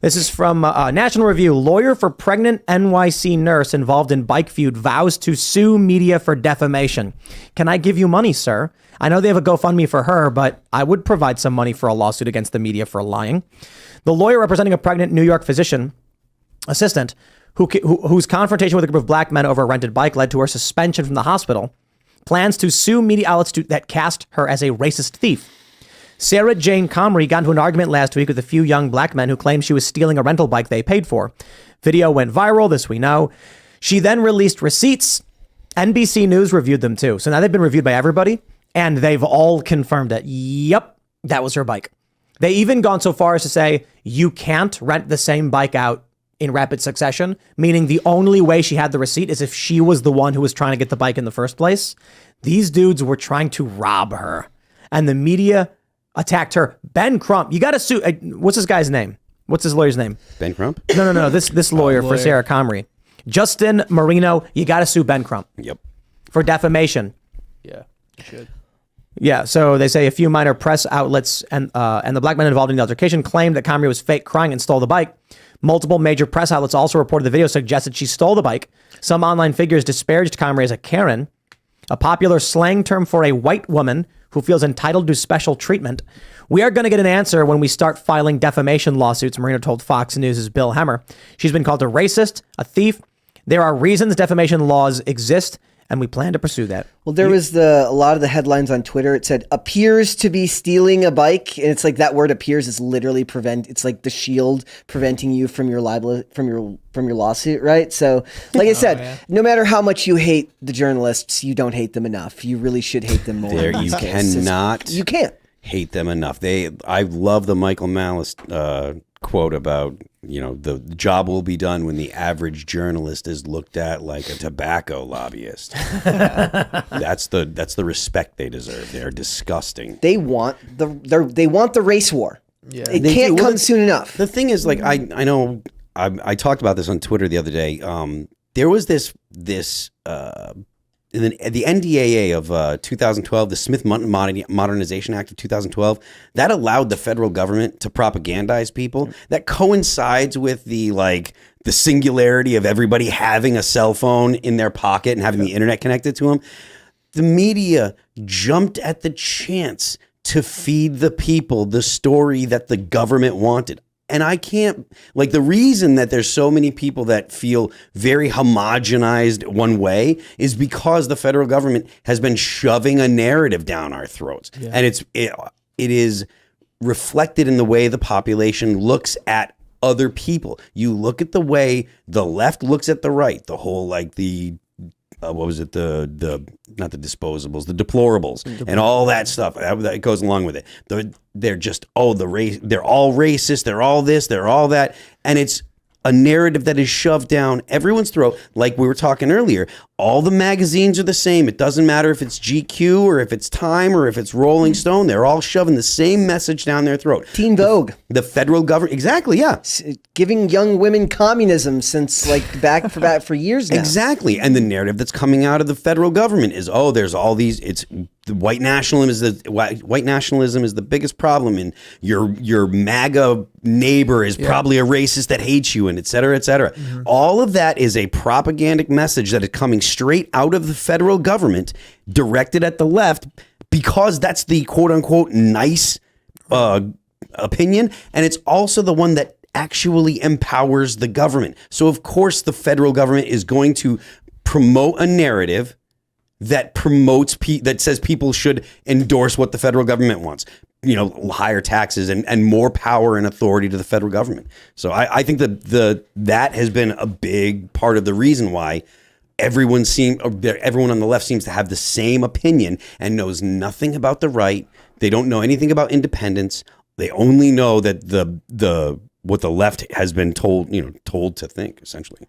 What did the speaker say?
This is from National Review. Lawyer for pregnant NYC nurse involved in bike feud vows to sue media for defamation. Can I give you money, sir? I know they have a GoFundMe for her, but I would provide some money for a lawsuit against the media for lying. The lawyer representing a pregnant New York physician assistant whose confrontation with a group of black men over a rented bike led to her suspension from the hospital plans to sue media outlets that cast her as a racist thief. Sarah Jane Comrie got into an argument last week with a few young black men who claimed she was stealing a rental bike they paid for. Video went viral, this we know. She then released receipts. NBC News reviewed them too. So now they've been reviewed by everybody, and they've all confirmed it. Yep, that was her bike. They even gone so far as to say you can't rent the same bike out in rapid succession, meaning the only way she had the receipt is if she was the one who was trying to get the bike in the first place. These dudes were trying to rob her, and the media attacked her. Ben Crump, you got to sue. What's this guy's name? What's his lawyer's name? Ben Crump? No. This lawyer for Sarah Comrie. Justin Marino, you got to sue Ben Crump. Yep. For defamation. Yeah, you should. Yeah, so they say a few minor press outlets and the black men involved in the altercation claimed that Comrie was fake crying and stole the bike. Multiple major press outlets also reported the video suggested she stole the bike. Some online figures disparaged Comrie as a Karen, a popular slang term for a white woman who feels entitled to special treatment. We are going to get an answer when we start filing defamation lawsuits, Marino told Fox News' Bill Hemmer. She's been called a racist, a thief. There are reasons defamation laws exist, and we plan to pursue that. Well, there was a lot of the headlines on Twitter. It said appears to be stealing a bike, and it's like that word appears is literally it's like the shield preventing you from your libel from your lawsuit, right? So, like I said, no matter how much you hate the journalists, you don't hate them enough. You really should hate them more. You cannot. You can't hate them enough. I love the Michael Malice quote about, the job will be done when the average journalist is looked at like a tobacco lobbyist. That's the respect they deserve. They're disgusting. They want the race war. Yeah. It can't come soon enough. The thing is, like, I know I talked about this on Twitter the other day. There was this in the NDAA of 2012, the Smith Modernization Act of 2012, that allowed the federal government to propagandize people. That coincides with the singularity of everybody having a cell phone in their pocket and having the internet connected to them. The media jumped at the chance to feed the people the story that the government wanted. And I can't, the reason that there's so many people that feel very homogenized one way is because the federal government has been shoving a narrative down our throats. Yeah. And it is reflected in the way the population looks at other people. You look at the way the left looks at the right, the whole, what was it? Not the disposables, the deplorables, and all that stuff that goes along with it. They're just, the race. They're all racist. They're all this. They're all that, and it's a narrative that is shoved down everyone's throat. Like we were talking earlier, all the magazines are the same. It doesn't matter if it's GQ or if it's Time or if it's Rolling Stone. They're all shoving the same message down their throat. Teen Vogue. The federal government. Exactly, yeah. Giving young women communism since back for years now. Exactly. And the narrative that's coming out of the federal government is, there's all these, it's the white nationalism is the biggest problem, and your MAGA neighbor is probably a racist that hates you, and et cetera, et cetera. Mm-hmm. All of that is a propagandic message that is coming straight out of the federal government, directed at the left, because that's the quote unquote nice opinion, and it's also the one that actually empowers the government. So of course the federal government is going to promote a narrative that that says people should endorse what the federal government wants. Higher taxes and more power and authority to the federal government. So I think that has been a big part of the reason why everyone on the left seems to have the same opinion and knows nothing about the right. They don't know anything about independence. They only know that what the left has been told to think, essentially.